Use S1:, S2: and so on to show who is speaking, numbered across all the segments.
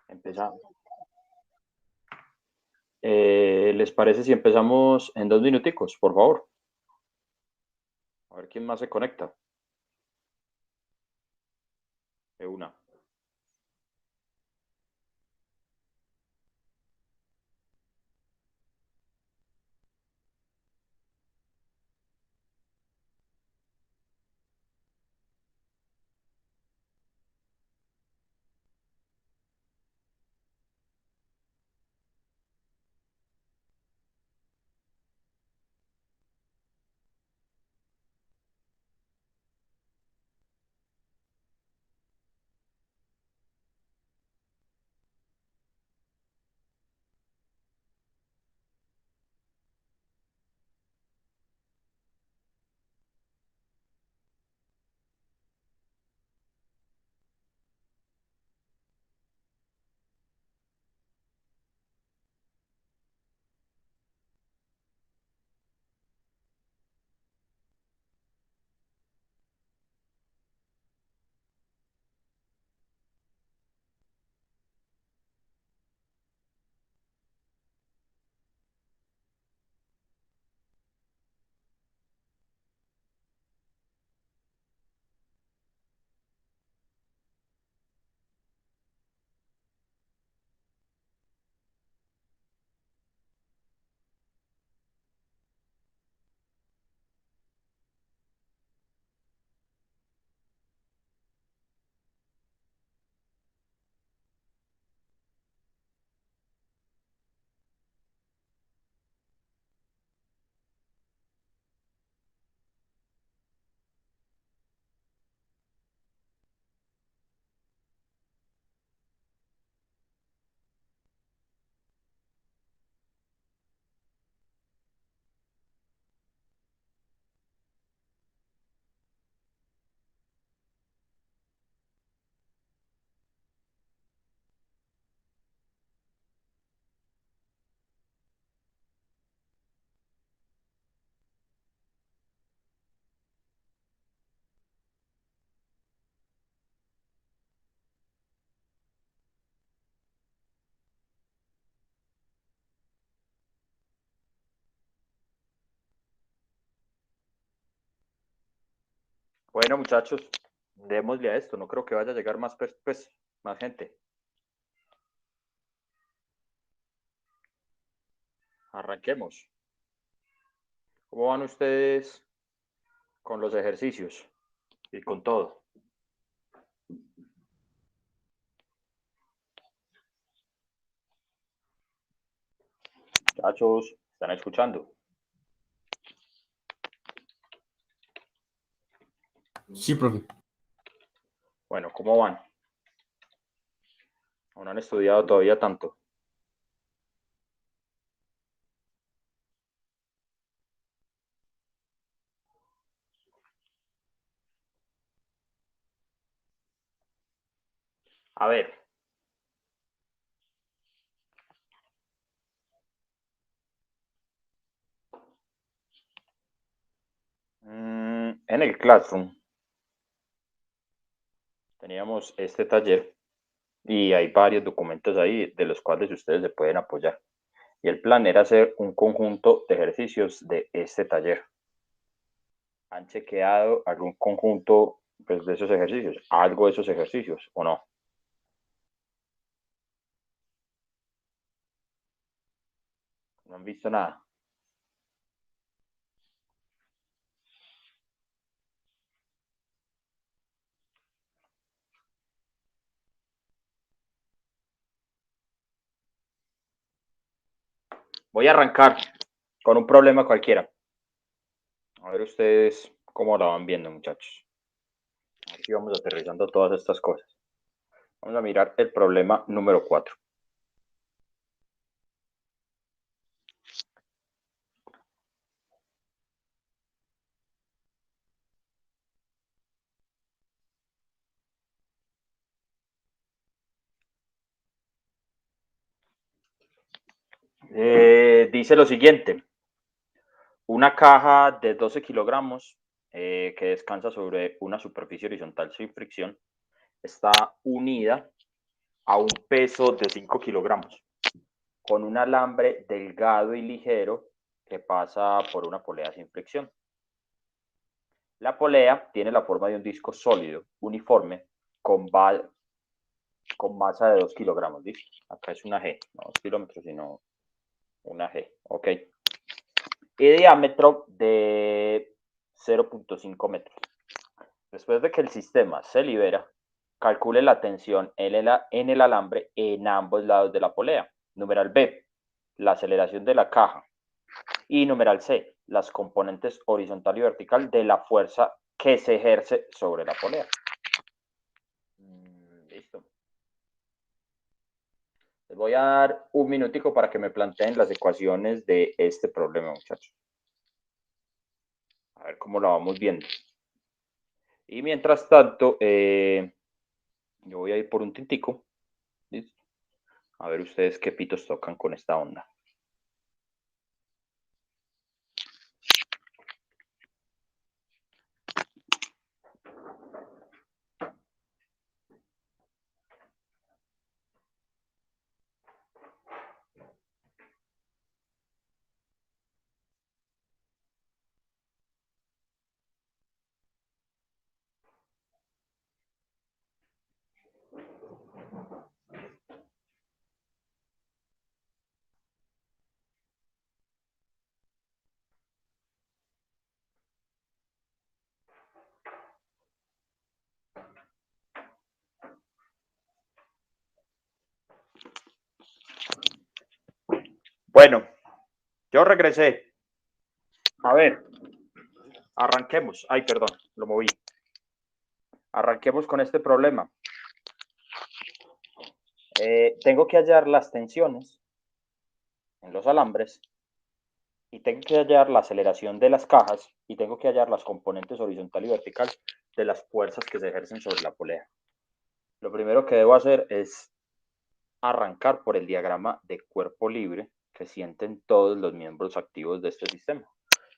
S1: Empezamos. ¿Les parece si empezamos en 2 minuticos, por favor? A ver quién más se conecta. De una. Bueno, muchachos, démosle a esto. No creo que vaya a llegar más, más gente. Arranquemos. ¿Cómo van ustedes con los ejercicios y con todo? Muchachos, ¿están escuchando?
S2: Sí, profe.
S1: Bueno, ¿cómo van? ¿O no han estudiado todavía tanto? A ver. En el Classroom teníamos este taller y hay varios documentos ahí de los cuales ustedes se pueden apoyar. Y el plan era hacer un conjunto de ejercicios de este taller. ¿Han chequeado algún conjunto pues, de esos ejercicios? ¿Algo de esos ejercicios o no? ¿No han visto nada? Voy a arrancar con un problema cualquiera. A ver ustedes cómo la van viendo, muchachos. Aquí vamos aterrizando todas estas cosas. Vamos a mirar el problema número 4. Dice lo siguiente. Una caja de 12 kilogramos que descansa sobre una superficie horizontal sin fricción está unida a un peso de 5 kilogramos, con un alambre delgado y ligero que pasa por una polea sin fricción. La polea tiene la forma de un disco sólido, uniforme, con masa de 2 kilogramos. ¿Listo? Acá es una G, no 2 kilómetros, sino una G. Ok. Y diámetro de 0.5 metros. Después de que el sistema se libera, calcule la tensión en el alambre en ambos lados de la polea. Numeral B, la aceleración de la caja. Y numeral C, las componentes horizontal y vertical de la fuerza que se ejerce sobre la polea. Listo. Les voy a dar un minutico para que me planteen las ecuaciones de este problema, muchachos. A ver cómo lo vamos viendo. Y mientras tanto, yo voy a ir por un tintico. ¿Listo? A ver ustedes qué pitos tocan con esta onda. Bueno, yo regresé. A ver, arranquemos. Ay, perdón, lo moví. Arranquemos con este problema. Tengo que hallar las tensiones en los alambres y tengo que hallar la aceleración de las cajas y tengo que hallar las componentes horizontal y vertical de las fuerzas que se ejercen sobre la polea. Lo primero que debo hacer es arrancar por el diagrama de cuerpo libre que sienten todos los miembros activos de este sistema.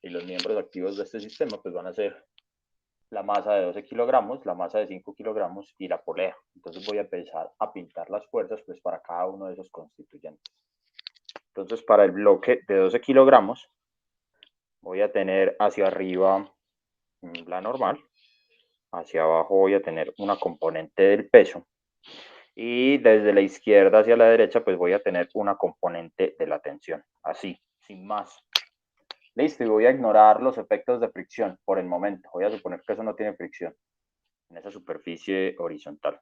S1: Y los miembros activos de este sistema pues van a ser la masa de 12 kilogramos, la masa de 5 kilogramos y la polea. Entonces voy a empezar a pintar las fuerzas pues para cada uno de esos constituyentes. Entonces para el bloque de 12 kilogramos voy a tener hacia arriba la normal, hacia abajo voy a tener una componente del peso y desde la izquierda hacia la derecha pues voy a tener una componente de la tensión, así, sin más. Listo, y voy a ignorar los efectos de fricción por el momento. Voy a suponer que eso no tiene fricción en esa superficie horizontal.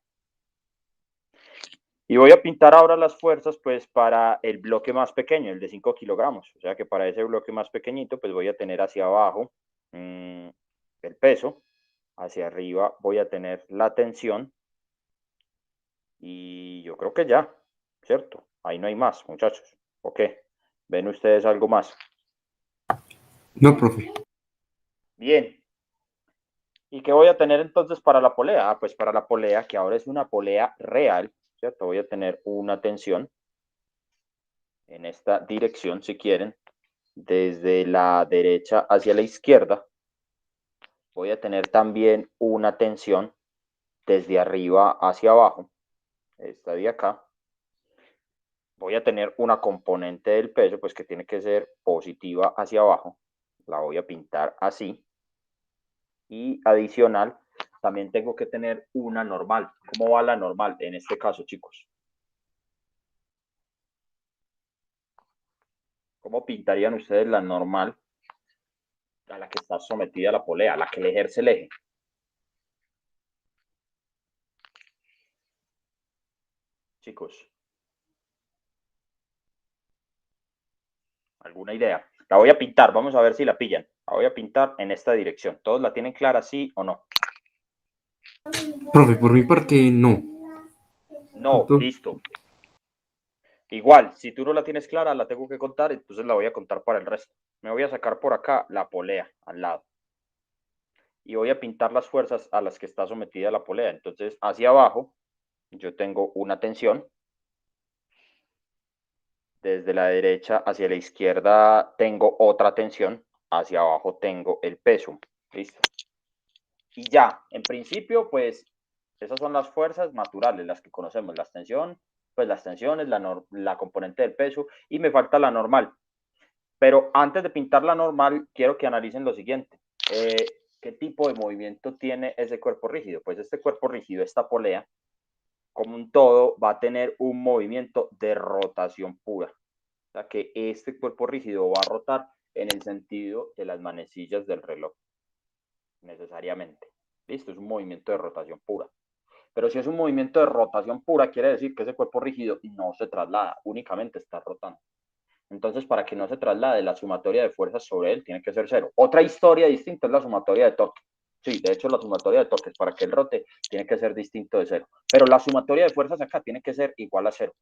S1: Y voy a pintar ahora las fuerzas pues para el bloque más pequeño, el de 5 kilogramos. O sea que para ese bloque más pequeñito pues voy a tener hacia abajo el peso, hacia arriba voy a tener la tensión y yo creo que ya, ¿cierto? Ahí no hay más, muchachos. ¿Ok? ¿Ven ustedes algo más?
S2: No, profe.
S1: Bien. ¿Y qué voy a tener entonces para la polea? Pues para la polea, que ahora es una polea real, ¿cierto? Voy a tener una tensión en esta dirección, si quieren, desde la derecha hacia la izquierda. Voy a tener también una tensión desde arriba hacia abajo, esta de acá. Voy a tener una componente del peso, pues que tiene que ser positiva hacia abajo. La voy a pintar así. Y adicional, también tengo que tener una normal. ¿Cómo va la normal en este caso, chicos? ¿Cómo pintarían ustedes la normal a la que está sometida la polea, a la que le ejerce el eje? Chicos, ¿alguna idea? La voy a pintar, vamos a ver si la pillan. La voy a pintar en esta dirección. ¿Todos la tienen clara, sí o no?
S2: Profe, por mi parte, no.
S1: No, listo. Igual, si tú no la tienes clara, la tengo que contar, entonces la voy a contar para el resto. Me voy a sacar por acá la polea al lado. Y voy a pintar las fuerzas a las que está sometida la polea. Entonces, hacia abajo, yo tengo una tensión. Desde la derecha hacia la izquierda tengo otra tensión. Hacia abajo tengo el peso. ¿Listo? Y ya, en principio, pues, Esas son las fuerzas naturales, las que conocemos, las tensiones, pues las tensiones, la componente del peso, y me falta la normal. Pero antes de pintar la normal, quiero que analicen lo siguiente. ¿Qué tipo de movimiento tiene ese cuerpo rígido? Pues este cuerpo rígido, esta polea, como un todo, va a tener un movimiento de rotación pura. O sea que este cuerpo rígido va a rotar en el sentido de las manecillas del reloj, necesariamente. ¿Listo? Es un movimiento de rotación pura. Pero si es un movimiento de rotación pura, quiere decir que ese cuerpo rígido no se traslada, únicamente está rotando. Entonces, para que no se traslade, la sumatoria de fuerzas sobre él tiene que ser cero. Otra historia distinta es la sumatoria de torque. Sí, de hecho, la sumatoria de torques para que él rote tiene que ser distinto de cero. Pero la sumatoria de fuerzas acá tiene que ser igual a cero.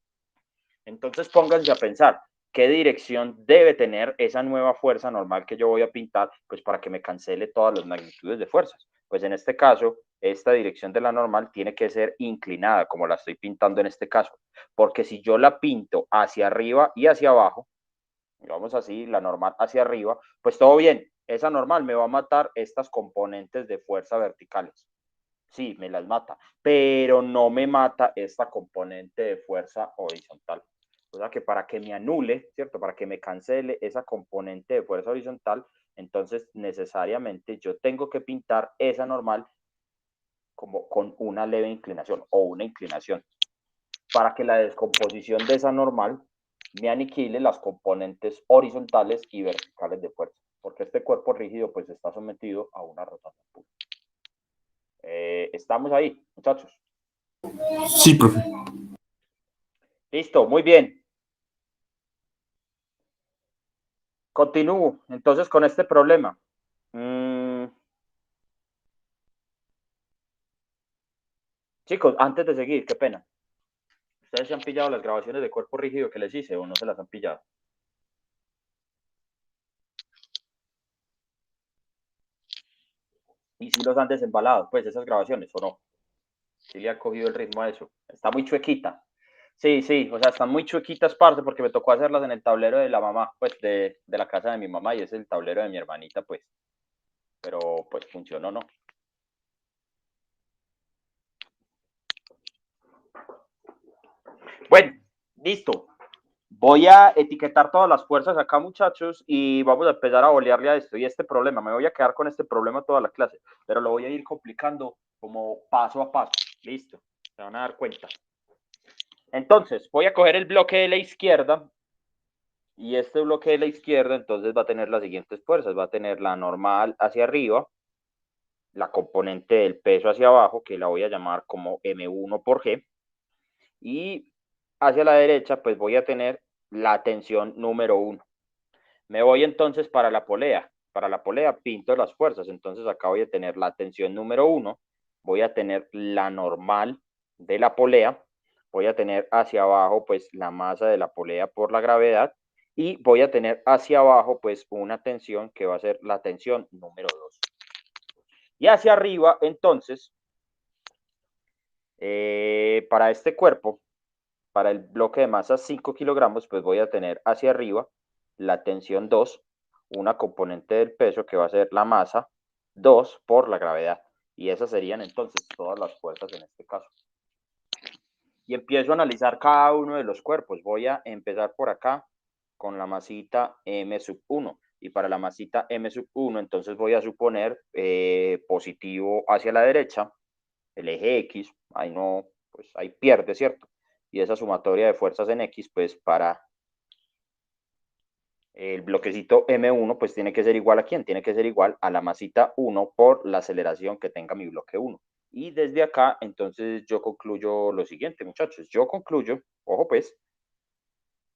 S1: Entonces, pónganse a pensar qué dirección debe tener esa nueva fuerza normal que yo voy a pintar, pues para que me cancele todas las magnitudes de fuerzas. Pues en este caso, esta dirección de la normal tiene que ser inclinada, como la estoy pintando en este caso. Porque si yo la pinto hacia arriba y hacia abajo, digamos así, la normal hacia arriba, pues todo bien, esa normal me va a matar estas componentes de fuerza verticales. Sí, me las mata, pero no me mata esta componente de fuerza horizontal. O sea que para que me anule, ¿cierto? Para que me cancele esa componente de fuerza horizontal, entonces necesariamente yo tengo que pintar esa normal como con una leve inclinación o una inclinación para que la descomposición de esa normal me aniquile las componentes horizontales y verticales de fuerza, porque este cuerpo rígido pues está sometido a una rotación pura. Estamos ahí, muchachos.
S2: Sí, profe.
S1: Listo, muy bien. Continúo entonces con este problema. Chicos, antes de seguir, qué pena. ¿Ustedes se han pillado las grabaciones de cuerpo rígido que les hice o no se las han pillado? Y si los han desembalado, pues esas grabaciones o no. Si le ha cogido el ritmo a eso. Está muy chuequita. Sí, sí, o sea, están muy chuequitas, parce, porque me tocó hacerlas en el tablero de la mamá, pues de la casa de mi mamá y es el tablero de mi hermanita, pues. Pero pues funcionó, ¿no? Bueno, listo. Voy a etiquetar todas las fuerzas acá, muchachos, y vamos a empezar a bolearle a esto y este problema. Me voy a quedar con este problema toda la clase, pero lo voy a ir complicando como paso a paso. Listo, se van a dar cuenta. Entonces, voy a coger el bloque de la izquierda y este bloque de la izquierda entonces va a tener las siguientes fuerzas. Va a tener la normal hacia arriba, la componente del peso hacia abajo, que la voy a llamar como M1 por G, y hacia la derecha pues voy a tener la tensión número 1. Me voy entonces para la polea. Para la polea pinto las fuerzas. Entonces acá voy a tener la tensión número 1. Voy a tener la normal de la polea. Voy a tener hacia abajo pues la masa de la polea por la gravedad. Y voy a tener hacia abajo pues una tensión que va a ser la tensión número 2. Y hacia arriba entonces, para este cuerpo, para el bloque de masa 5 kilogramos, pues voy a tener hacia arriba la tensión 2, una componente del peso que va a ser la masa 2 por la gravedad. Y esas serían entonces todas las fuerzas en este caso. Y empiezo a analizar cada uno de los cuerpos. Voy a empezar por acá con la masita M sub 1. Y para la masita M sub 1, entonces voy a suponer positivo hacia la derecha, el eje X, ahí no, pues ahí pierde, ¿cierto? Y esa sumatoria de fuerzas en X, pues para el bloquecito M1, pues tiene que ser igual a quién, tiene que ser igual a la masita 1 por la aceleración que tenga mi bloque 1. Y desde acá, entonces yo concluyo lo siguiente, muchachos. Yo concluyo, ojo pues,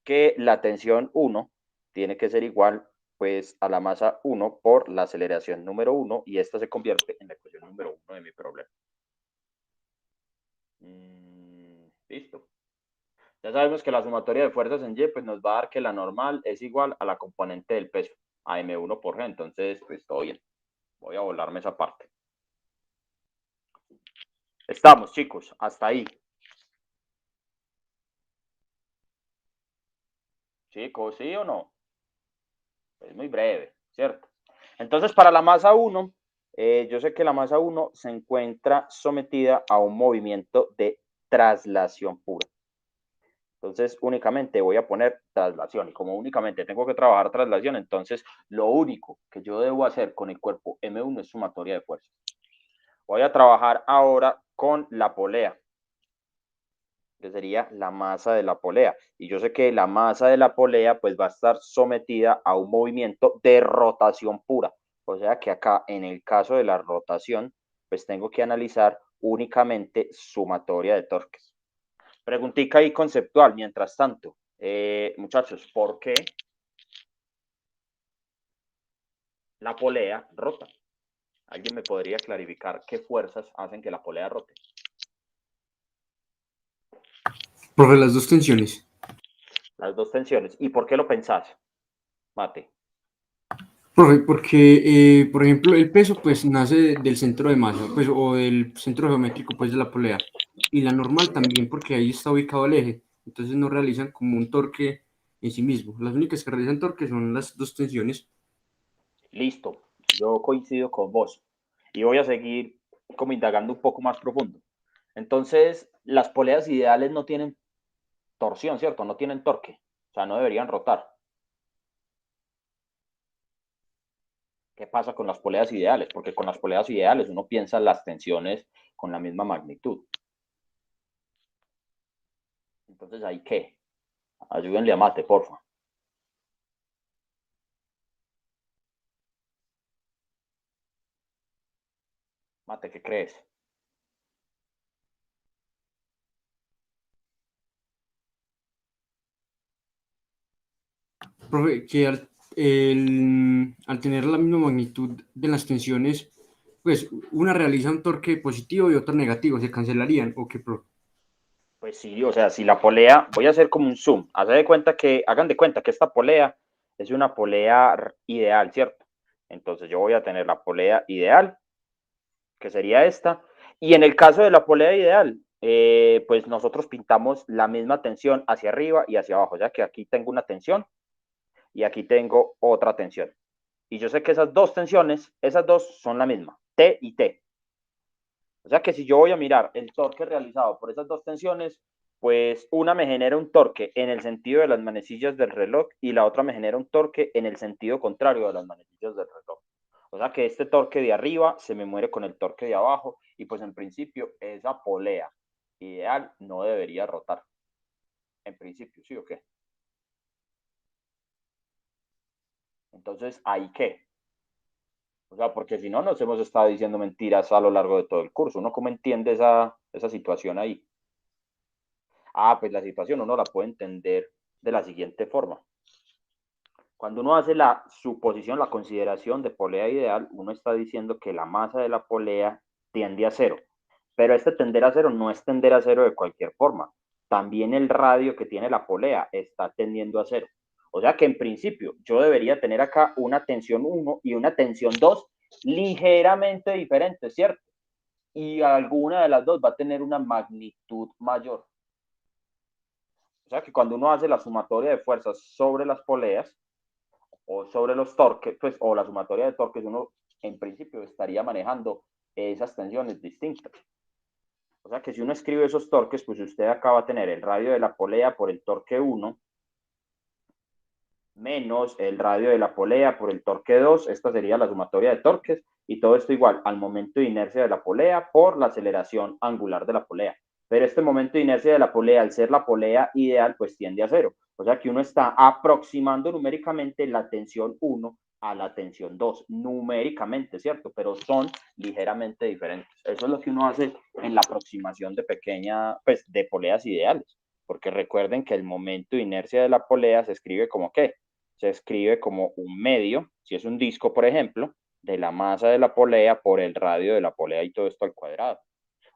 S1: que la tensión 1 tiene que ser igual pues a la masa 1 por la aceleración número 1 y esta se convierte en la ecuación número 1 de mi problema. Listo. Ya sabemos que la sumatoria de fuerzas en Y pues nos va a dar que la normal es igual a la componente del peso, a M1 por G, entonces pues todo bien. Voy a volarme esa parte. Estamos, chicos, hasta ahí. Chicos, ¿sí o no? Es muy breve, ¿cierto? Entonces, para la masa 1, Yo sé que la masa 1 se encuentra sometida a un movimiento de traslación pura. Entonces, únicamente voy a poner traslación. Y como únicamente tengo que trabajar traslación, entonces lo único que yo debo hacer con el cuerpo M1 es sumatoria de fuerzas. Voy a trabajar ahora con la polea, que sería la masa de la polea. Y yo sé que la masa de la polea pues va a estar sometida a un movimiento de rotación pura. O sea que acá, en el caso de la rotación, pues tengo que analizar únicamente sumatoria de torques. Preguntica ahí conceptual, mientras tanto. Muchachos, ¿por qué la polea rota? ¿Alguien me podría clarificar qué fuerzas hacen que la polea rote?
S2: Profe, las dos tensiones.
S1: Las dos tensiones. ¿Y por qué lo pensás, Mate?
S2: Profe, porque, por ejemplo, el peso pues nace del centro de masa, pues, o del centro geométrico pues de la polea. Y la normal también porque ahí está ubicado el eje. Entonces no realizan como un torque en sí mismo. Las únicas que realizan torque son las dos tensiones.
S1: Listo, yo coincido con vos y voy a seguir como indagando un poco más profundo. Entonces, las poleas ideales no tienen torsión, ¿cierto? No tienen torque, o sea, no deberían rotar. ¿Qué pasa con las poleas ideales? Porque con las poleas ideales uno piensa las tensiones con la misma magnitud. Entonces, ¿ahí qué? Ayúdenle a Mate, porfa. Mate, ¿qué crees?
S2: Profe, que al tener la misma magnitud de las tensiones, pues una realiza un torque positivo y otra negativo, se cancelarían. ¿O qué, profe?
S1: Pues sí, o sea, si la polea, voy a hacer como un zoom, hagan de cuenta que esta polea es una polea ideal, ¿cierto? Entonces yo voy a tener la polea ideal, que sería esta, y en el caso de la polea ideal, pues nosotros pintamos la misma tensión hacia arriba y hacia abajo, ya que aquí tengo una tensión y aquí tengo otra tensión. Y yo sé que esas dos tensiones, esas dos son la misma, T y T. O sea que si yo voy a mirar el torque realizado por esas dos tensiones, pues una me genera un torque en el sentido de las manecillas del reloj y la otra me genera un torque en el sentido contrario de las manecillas del reloj. O sea que este torque de arriba se me muere con el torque de abajo y pues en principio esa polea ideal no debería rotar. En principio, ¿sí o qué? Entonces, ¿ahí qué? O sea, porque si no, nos hemos estado diciendo mentiras a lo largo de todo el curso. ¿Uno cómo entiende esa situación ahí? Pues la situación uno la puede entender de la siguiente forma. Cuando uno hace la suposición, la consideración de polea ideal, uno está diciendo que la masa de la polea tiende a cero. Pero este tender a cero no es tender a cero de cualquier forma. También el radio que tiene la polea está tendiendo a cero. O sea que en principio yo debería tener acá una tensión 1 y una tensión 2 ligeramente diferentes, ¿cierto? Y alguna de las dos va a tener una magnitud mayor. O sea que cuando uno hace la sumatoria de fuerzas sobre las poleas o sobre los torques, pues, o la sumatoria de torques, uno en principio estaría manejando esas tensiones distintas. O sea que si uno escribe esos torques, pues usted acaba de tener el radio de la polea por el torque 1 menos el radio de la polea por el torque 2, esta sería la sumatoria de torques, y todo esto igual al momento de inercia de la polea por la aceleración angular de la polea. Pero este momento de inercia de la polea, al ser la polea ideal, pues tiende a cero. O sea que uno está aproximando numéricamente la tensión 1 a la tensión 2, numéricamente, ¿cierto? Pero son ligeramente diferentes. Eso es lo que uno hace en la aproximación de pues de poleas ideales. Porque recuerden que el momento de inercia de la polea se escribe como ¿qué? Se escribe como un medio, si es un disco, por ejemplo, de la masa de la polea por el radio de la polea y todo esto al cuadrado.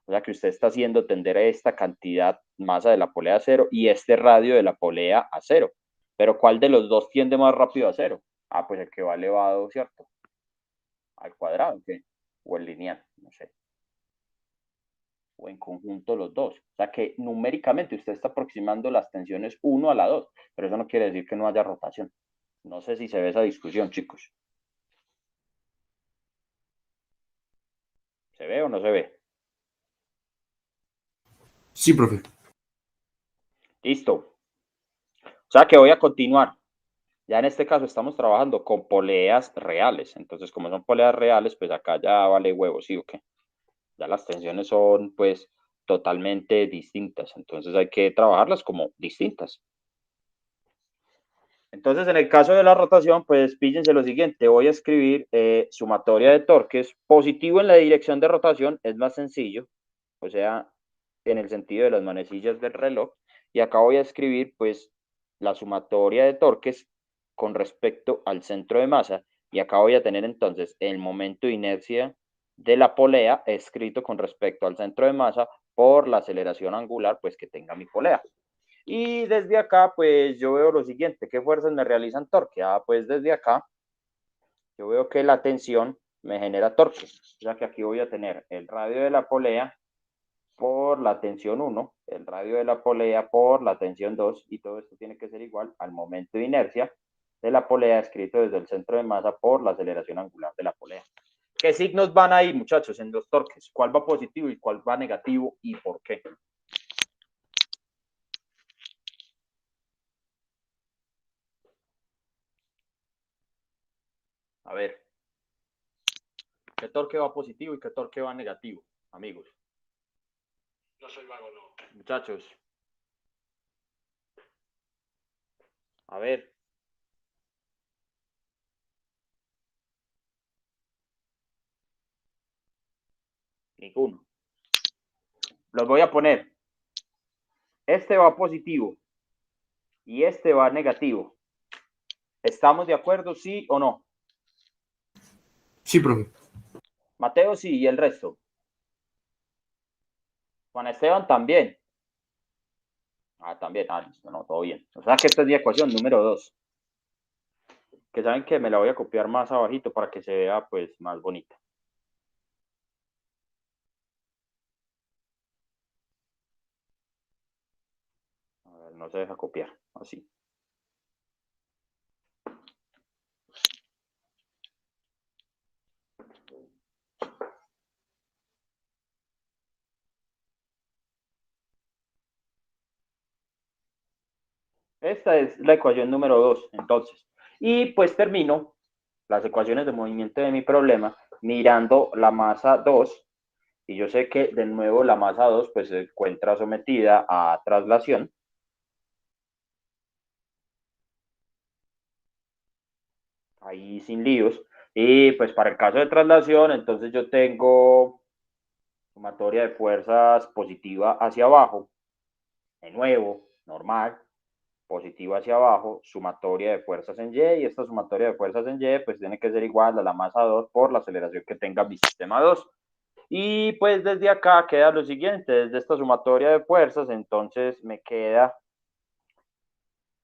S1: O sea que usted está haciendo tender a esta cantidad masa de la polea a cero y este radio de la polea a cero. Pero ¿cuál de los dos tiende más rápido a cero? Pues el que va elevado, ¿cierto? Al cuadrado, ¿qué? O el lineal, no sé. O en conjunto los dos. O sea que numéricamente usted está aproximando las tensiones 1 a la 2, pero eso no quiere decir que no haya rotación. No sé si se ve esa discusión, chicos. ¿Se ve o no se ve?
S2: Sí, profe.
S1: Listo. O sea que voy a continuar. Ya en este caso estamos trabajando con poleas reales. Entonces, como son poleas reales, pues acá ya vale huevo, ¿sí o qué? Ya las tensiones son pues totalmente distintas. Entonces hay que trabajarlas como distintas. Entonces, en el caso de la rotación, pues fíjense lo siguiente, voy a escribir sumatoria de torques positivo en la dirección de rotación, es más sencillo, o sea, en el sentido de las manecillas del reloj, y acá voy a escribir pues la sumatoria de torques con respecto al centro de masa, y acá voy a tener entonces el momento de inercia de la polea escrito con respecto al centro de masa por la aceleración angular pues que tenga mi polea. Y desde acá, pues yo veo lo siguiente, ¿qué fuerzas me realizan torque? Pues desde acá, yo veo que la tensión me genera torque. O sea que aquí voy a tener el radio de la polea por la tensión 1, el radio de la polea por la tensión 2, y todo esto tiene que ser igual al momento de inercia de la polea escrito desde el centro de masa por la aceleración angular de la polea. ¿Qué signos van ahí, muchachos, en los torques? ¿Cuál va positivo y cuál va negativo y por qué? A ver, ¿qué torque va positivo y qué torque va negativo, amigos?
S3: No soy vago, no.
S1: Muchachos, a ver, ninguno. Los voy a poner. Este va positivo y este va negativo. ¿Estamos de acuerdo, sí o no?
S2: Sí, profe.
S1: Mateo sí, y el resto. Juan Esteban también. También, listo, no, todo bien. O sea que esta es mi ecuación número 2. Que saben que me la voy a copiar más abajito para que se vea pues más bonita. A ver, no se deja copiar, así. Esta es la ecuación número 2, entonces. Y pues termino las ecuaciones de movimiento de mi problema mirando la masa 2, y yo sé que de nuevo la masa 2 pues se encuentra sometida a traslación. Ahí sin líos. Y pues para el caso de traslación, entonces yo tengo sumatoria de fuerzas positiva hacia abajo, de nuevo, normal, positiva hacia abajo, sumatoria de fuerzas en Y, y esta sumatoria de fuerzas en Y pues tiene que ser igual a la masa 2 por la aceleración que tenga mi sistema 2. Y pues desde acá queda lo siguiente, desde esta sumatoria de fuerzas, entonces me queda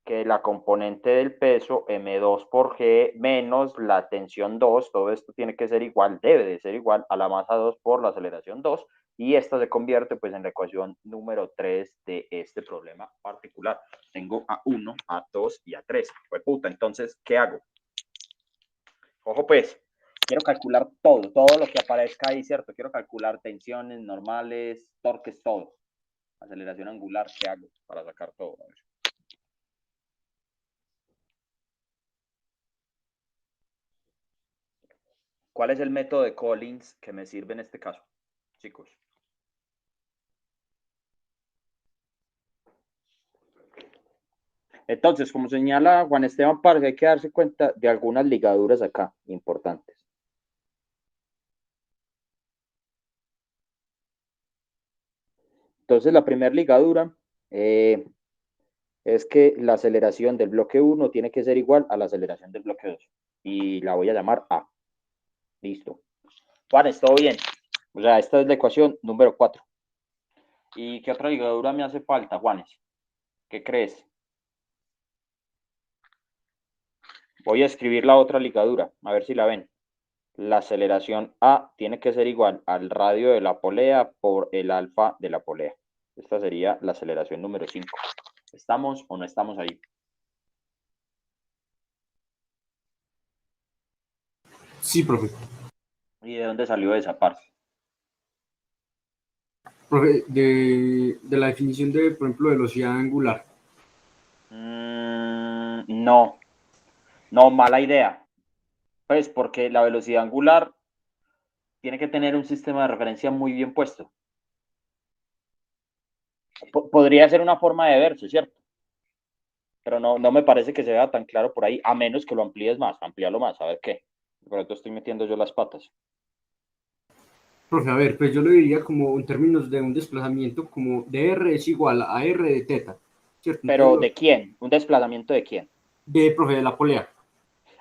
S1: que la componente del peso M2 por G menos la tensión 2, todo esto tiene que ser igual, debe de ser igual a la masa 2 por la aceleración 2, y esta se convierte pues en la ecuación número 3 de este problema particular. Tengo A1, A2 y A3. Pues puta, entonces, ¿qué hago? Ojo pues, quiero calcular todo lo que aparezca ahí, ¿cierto? Quiero calcular tensiones normales, torques, todo. Aceleración angular, ¿qué hago para sacar todo? A ver. ¿Cuál es el método de Collins que me sirve en este caso, chicos? Entonces, como señala Juan Esteban Parga, hay que darse cuenta de algunas ligaduras acá importantes. Entonces, la primera ligadura es que la aceleración del bloque 1 tiene que ser igual a la aceleración del bloque 2. Y la voy a llamar A. Listo. Juanes, todo bien. O sea, esta es la ecuación número 4. ¿Y qué otra ligadura me hace falta, Juanes? ¿Qué crees? Voy a escribir la otra ligadura, a ver si la ven. La aceleración A tiene que ser igual al radio de la polea por el alfa de la polea. Esta sería la aceleración número 5. ¿Estamos o no estamos ahí?
S2: Sí, profe.
S1: ¿Y de dónde salió esa parte?
S2: Profe, de la definición de, por ejemplo, velocidad angular.
S1: No, no, mala idea. Pues porque la velocidad angular tiene que tener un sistema de referencia muy bien puesto. Podría ser una forma de verse, ¿cierto? Pero no me parece que se vea tan claro por ahí, a menos que lo amplíes más, amplíalo más, a ver qué. Por esto estoy metiendo yo las patas.
S2: Profe, a ver, pues yo lo diría como en términos de un desplazamiento, como de R es igual a R de teta, ¿cierto?
S1: Pero
S2: Entonces,
S1: ¿de quién? ¿Un desplazamiento de quién?
S2: profe, de la polea.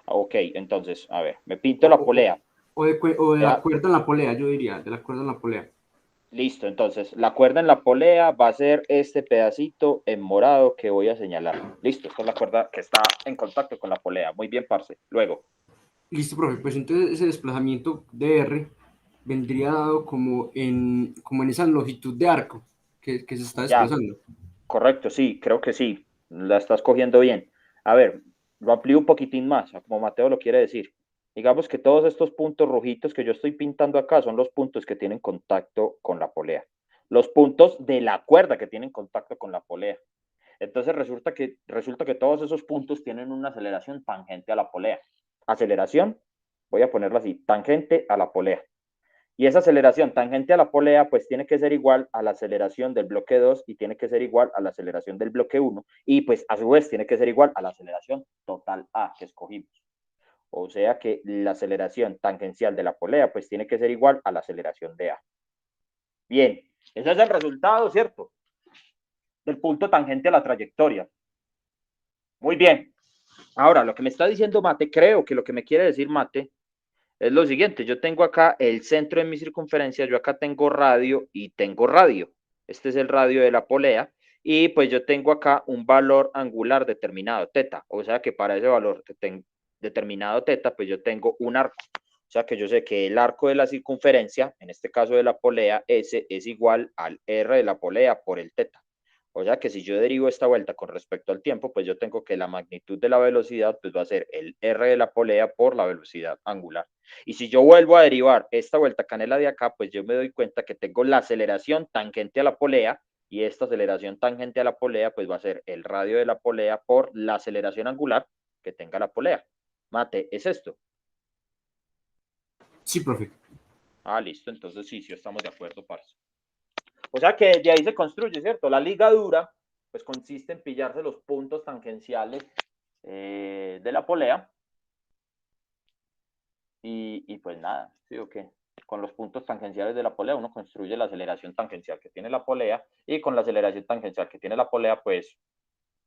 S1: Ok, entonces, a ver, me pinto
S2: O,
S1: la
S2: o,
S1: polea.
S2: o de la
S1: Deja,
S2: cuerda en la polea, yo diría, de la cuerda en la polea.
S1: listo, entonces, la cuerda en la polea va a ser este pedacito en morado que voy a señalar. Listo, esta es la cuerda que está en contacto con la polea. Muy bien, parce. Luego,
S2: Listo, profe, pues entonces ese desplazamiento de R vendría dado como en esa longitud de arco que se está
S1: ya,
S2: desplazando.
S1: correcto, sí, creo que sí. La estás cogiendo bien. A ver, lo amplío un poquitín más, como Mateo lo quiere decir. Digamos que todos estos puntos rojitos que yo estoy pintando acá son los puntos que tienen contacto con la polea. Los puntos de la cuerda que tienen contacto con la polea. Entonces resulta que todos esos puntos tienen una aceleración tangente a la polea. Aceleración, voy a ponerlo así, tangente a la polea. Y esa aceleración tangente a la polea, pues tiene que ser igual a la aceleración del bloque 2 y tiene que ser igual a la aceleración del bloque 1 y pues a su vez tiene que ser igual a la aceleración total A que escogimos. O sea que la aceleración tangencial de la polea, pues tiene que ser igual a la aceleración de A. Bien, ese es el resultado, ¿cierto? Del punto tangente a la trayectoria. Muy bien. Ahora, lo que me está diciendo Mate, creo que lo que me quiere decir Mate es lo siguiente, yo tengo acá el centro de mi circunferencia, yo acá tengo radio y tengo radio. Este es el radio de la polea y pues yo tengo acá un valor angular determinado, teta. O sea que para ese valor determinado teta, pues yo tengo un arco. O sea que yo sé que el arco de la circunferencia, en este caso de la polea S, es igual al R de la polea por el teta. O sea que si yo derivo esta vuelta con respecto al tiempo, pues yo tengo que la magnitud de la velocidad pues va a ser el R de la polea por la velocidad angular. Y si yo vuelvo a derivar esta vuelta canela de acá, pues yo me doy cuenta que tengo la aceleración tangente a la polea y esta aceleración tangente a la polea pues va a ser el radio de la polea por la aceleración angular que tenga la polea. Mate, ¿es esto?
S2: Sí, profe.
S1: Ah, listo, entonces sí estamos de acuerdo, parce. O sea que de ahí se construye, ¿cierto? La ligadura pues consiste en pillarse los puntos tangenciales de la polea y pues nada, ¿sí o qué? Con los puntos tangenciales de la polea uno construye la aceleración tangencial que tiene la polea y con la aceleración tangencial que tiene la polea pues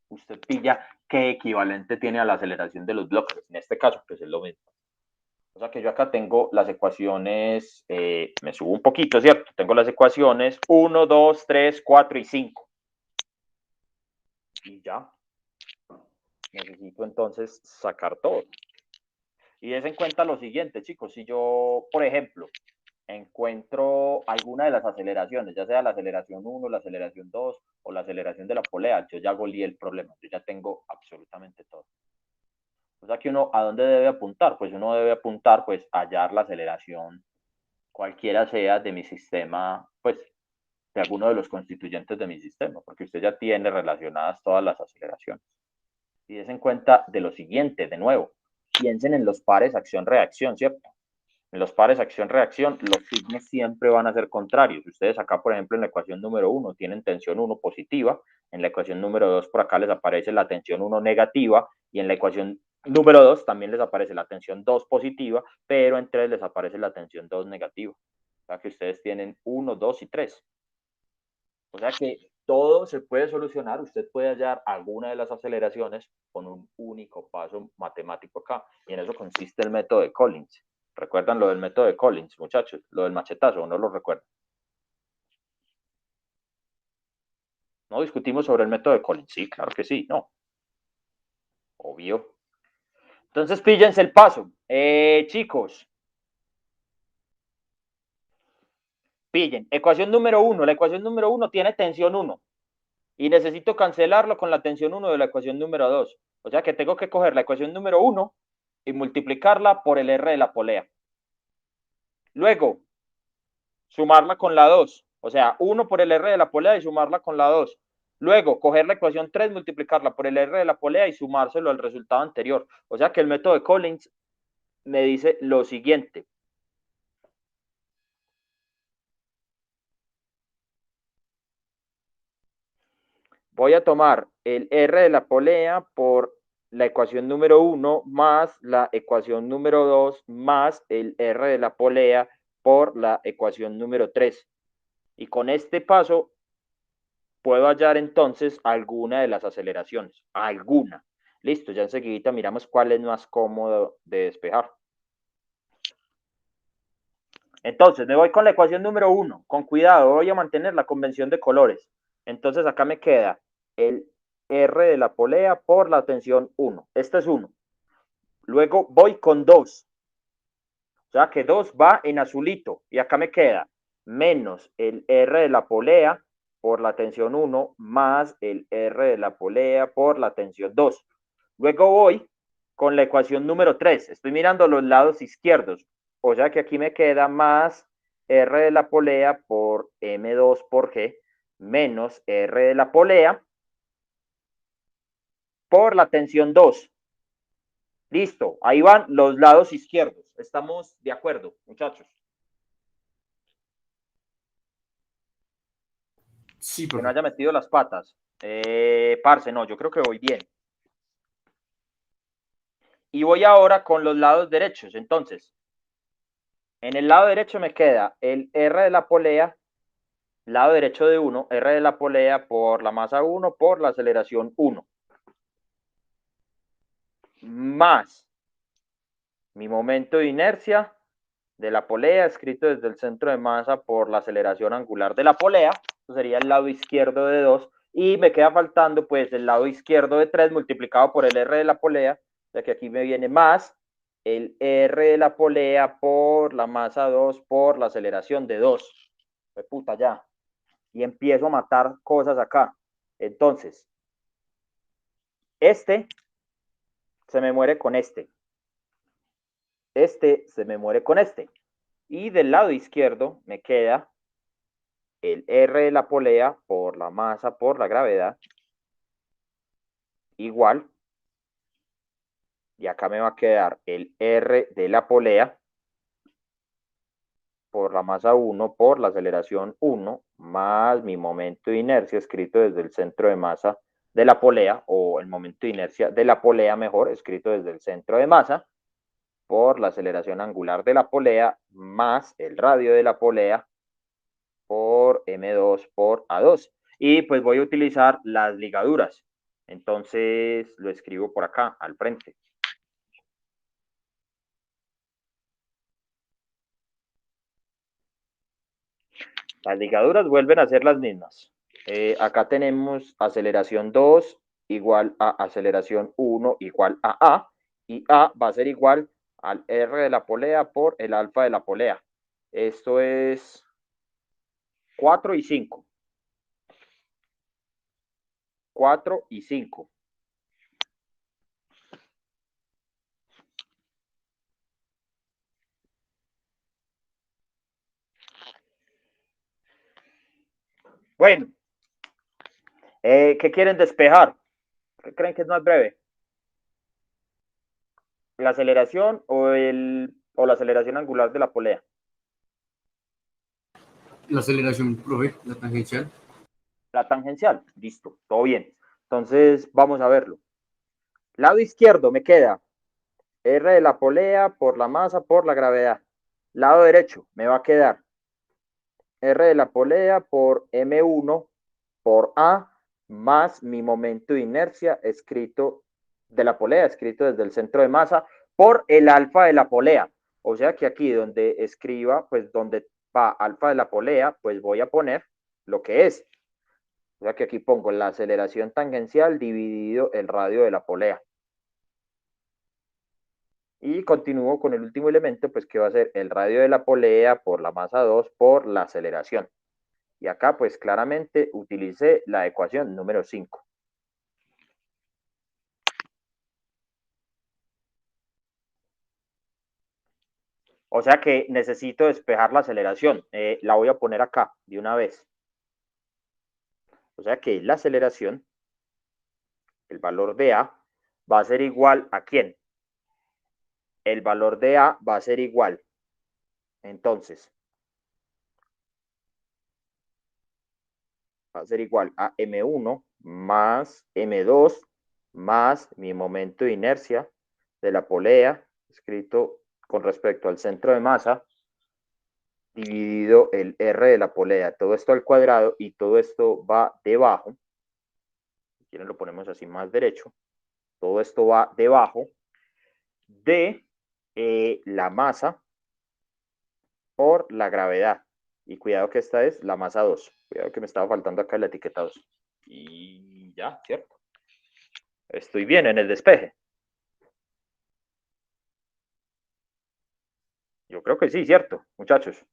S1: usted pilla qué equivalente tiene a la aceleración de los bloques. En este caso pues es lo mismo. O sea que yo acá tengo las ecuaciones, me subo un poquito, ¿cierto? Tengo las ecuaciones 1, 2, 3, 4 y 5. Y ya, necesito entonces sacar todo. Y des en cuenta lo siguiente, chicos, si yo, por ejemplo, encuentro alguna de las aceleraciones, ya sea la aceleración 1, la aceleración 2 o la aceleración de la polea, yo ya goleé el problema, yo ya tengo absolutamente todo. O sea que uno, ¿a dónde debe apuntar? Pues uno debe apuntar pues a hallar la aceleración, cualquiera sea de mi sistema, pues de alguno de los constituyentes de mi sistema, porque usted ya tiene relacionadas todas las aceleraciones. Y des en cuenta de lo siguiente, de nuevo, piensen en los pares acción-reacción, ¿cierto? En los pares acción-reacción, los signos siempre van a ser contrarios. Ustedes acá, por ejemplo, en la ecuación número 1 tienen tensión 1 positiva, en la ecuación número 2 por acá les aparece la tensión 1 negativa y en la ecuación número 2 también les aparece la tensión 2 positiva, pero en 3 les aparece la tensión 2 negativa. O sea que ustedes tienen 1, 2 y 3. O sea que todo se puede solucionar, usted puede hallar alguna de las aceleraciones con un único paso matemático acá. Y en eso consiste el método de Collins. ¿Recuerdan lo del método de Collins, muchachos? Lo del machetazo, ¿o no lo recuerdan? ¿No discutimos sobre el método de Collins? Sí, claro que sí, no. Obvio. Entonces, píllense el paso. Chicos, pillen. Ecuación número 1. La ecuación número 1 tiene tensión 1. Y necesito cancelarlo con la tensión 1 de la ecuación número 2. O sea que tengo que coger la ecuación número 1 y multiplicarla por el R de la polea. Luego, sumarla con la 2 O sea, 1 por el R de la polea y sumarla con la 2. Luego, coger la ecuación 3, multiplicarla por el R de la polea y sumárselo al resultado anterior. O sea que el método de Collins me dice lo siguiente. Voy a tomar el R de la polea por la ecuación número 1 más la ecuación número 2 más el R de la polea por la ecuación número 3. Y con este paso puedo hallar entonces alguna de las aceleraciones. Alguna. Listo, ya enseguida miramos cuál es más cómodo de despejar. Entonces, me voy con la ecuación número 1. Con cuidado, voy a mantener la convención de colores. Entonces, acá me queda el R de la polea por la tensión 1. Este es 1. Luego voy con 2. O sea que 2 va en azulito. Y acá me queda menos el R de la polea por la tensión 1 más el R de la polea por la tensión 2. Luego voy con la ecuación número 3. Estoy mirando los lados izquierdos. O sea que aquí me queda más R de la polea por M2 por G menos R de la polea por la tensión 2. Listo, ahí van los lados izquierdos. ¿Estamos de acuerdo, muchachos?
S2: Sí,
S1: Que no
S2: profe.
S1: haya metido las patas. Parce, no, yo creo que voy bien. Y voy ahora con los lados derechos. Entonces, en el lado derecho me queda el R de la polea, lado derecho de 1, R de la polea por la masa 1 por la aceleración 1. Más mi momento de inercia de la polea, escrito desde el centro de masa por la aceleración angular de la polea. Eso sería el lado izquierdo de 2. Y me queda faltando pues el lado izquierdo de 3 multiplicado por el R de la polea. O sea que aquí me viene más el R de la polea por la masa 2 por la aceleración de 2. Pues puta ya. Y empiezo a matar cosas acá. Entonces, este se me muere con este. Este se me muere con este. Y del lado izquierdo me queda el R de la polea por la masa por la gravedad igual, y acá me va a quedar el R de la polea por la masa 1 por la aceleración 1 más mi momento de inercia escrito desde el centro de masa de la polea, o el momento de inercia de la polea mejor, escrito desde el centro de masa por la aceleración angular de la polea más el radio de la polea por M2 por A2. Y pues voy a utilizar las ligaduras. Entonces lo escribo por acá, al frente. Las ligaduras vuelven a ser las mismas. Acá tenemos aceleración 2 igual a aceleración 1 igual a A. Y A va a ser igual al R de la polea por el alfa de la polea. Esto es 4 y 5. 4 y 5. Bueno, ¿qué quieren despejar? ¿Qué creen que es más breve? ¿La aceleración o la aceleración angular de la polea?
S2: La aceleración, profe, la tangencial.
S1: La tangencial. Listo, todo bien. Entonces, vamos a verlo. Lado izquierdo me queda R de la polea por la masa por la gravedad. Lado derecho me va a quedar R de la polea por M1 por A más mi momento de inercia escrito de la polea, escrito desde el centro de masa, por el alfa de la polea. O sea que aquí donde escriba, pues donde va alfa de la polea, pues voy a poner lo que es. O sea que aquí pongo la aceleración tangencial dividido el radio de la polea. Y continúo con el último elemento, pues que va a ser el radio de la polea por la masa 2 por la aceleración. Y acá pues claramente utilicé la ecuación número 5. O sea que necesito despejar la aceleración. La voy a poner acá de una vez. O sea que la aceleración, el valor de A, va a ser igual a ¿quién? El valor de A va a ser igual. Entonces, va a ser igual a M1 más M2 más mi momento de inercia de la polea, escrito con respecto al centro de masa, dividido el R de la polea. Todo esto al cuadrado y todo esto va debajo. Si quieren lo ponemos así más derecho. Todo esto va debajo de la masa por la gravedad. Y cuidado que esta es la masa 2. Cuidado que me estaba faltando acá la etiqueta 2. Y ya, ¿cierto? Estoy bien en el despeje. Yo creo que sí, ¿cierto, muchachos?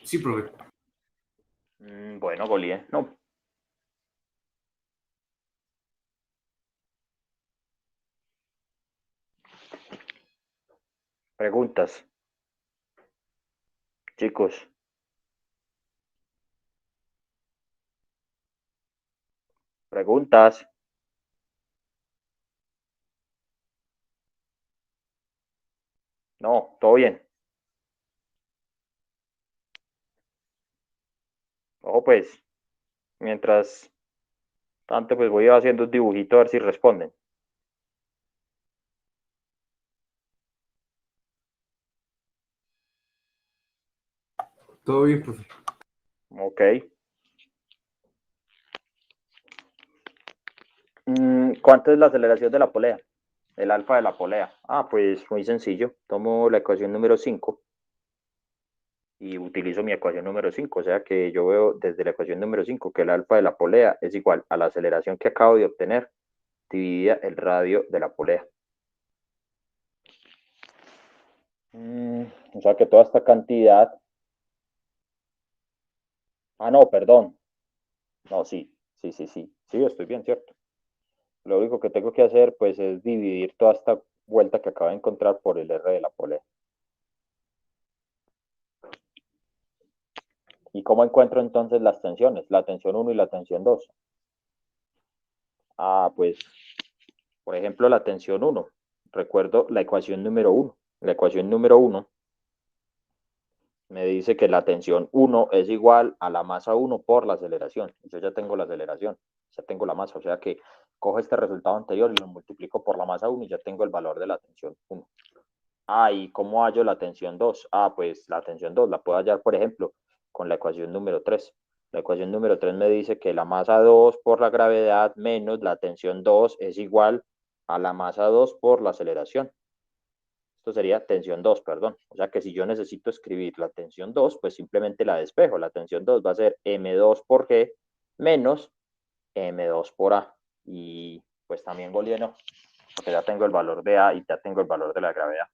S2: Sí, profe.
S1: Bueno, Golie, no. Preguntas. Chicos. Preguntas. No, todo bien. Ojo, pues, mientras tanto, pues voy haciendo un dibujito a ver si responden.
S2: Todo bien, profe.
S1: Ok. ¿Cuánto es la aceleración de la polea? El alfa de la polea. Ah, pues muy sencillo. Tomo la ecuación número 5 y utilizo mi ecuación número 5. O sea que yo veo desde la ecuación número 5 que el alfa de la polea es igual a la aceleración que acabo de obtener dividida el radio de la polea. O sea que toda esta cantidad... Ah, no, perdón. No, sí, sí, sí, sí. Sí, estoy bien, ¿cierto? Lo único que tengo que hacer, pues, es dividir toda esta vuelta que acabo de encontrar por el R de la polea. ¿Y cómo encuentro entonces las tensiones? La tensión 1 y la tensión 2. Ah, pues, por ejemplo, la tensión 1. Recuerdo la ecuación número 1. La ecuación número 1 me dice que la tensión 1 es igual a la masa 1 por la aceleración. Yo ya tengo la aceleración, ya tengo la masa. O sea que cojo este resultado anterior y lo multiplico por la masa 1 y ya tengo el valor de la tensión 1. Ah, ¿y cómo hallo la tensión 2? Ah, pues la tensión 2 la puedo hallar, por ejemplo, con la ecuación número 3. La ecuación número 3 me dice que la masa 2 por la gravedad menos la tensión 2 es igual a la masa 2 por la aceleración. Esto sería tensión 2, perdón. O sea que si yo necesito escribir la tensión 2, pues simplemente la despejo. La tensión 2 va a ser M2 por G menos M2 por A. Y pues también booleano, porque ya tengo el valor de A y ya tengo el valor de la gravedad.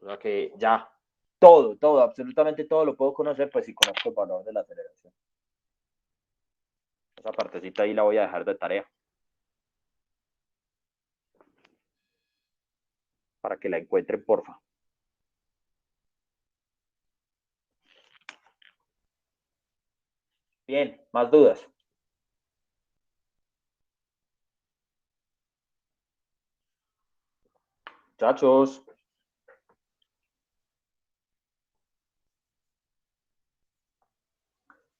S1: O sea que ya todo, absolutamente todo lo puedo conocer, pues si conozco el valor de la aceleración. Esa partecita ahí la voy a dejar de tarea. Para que la encuentren, porfa. Bien, más dudas. Muchachos.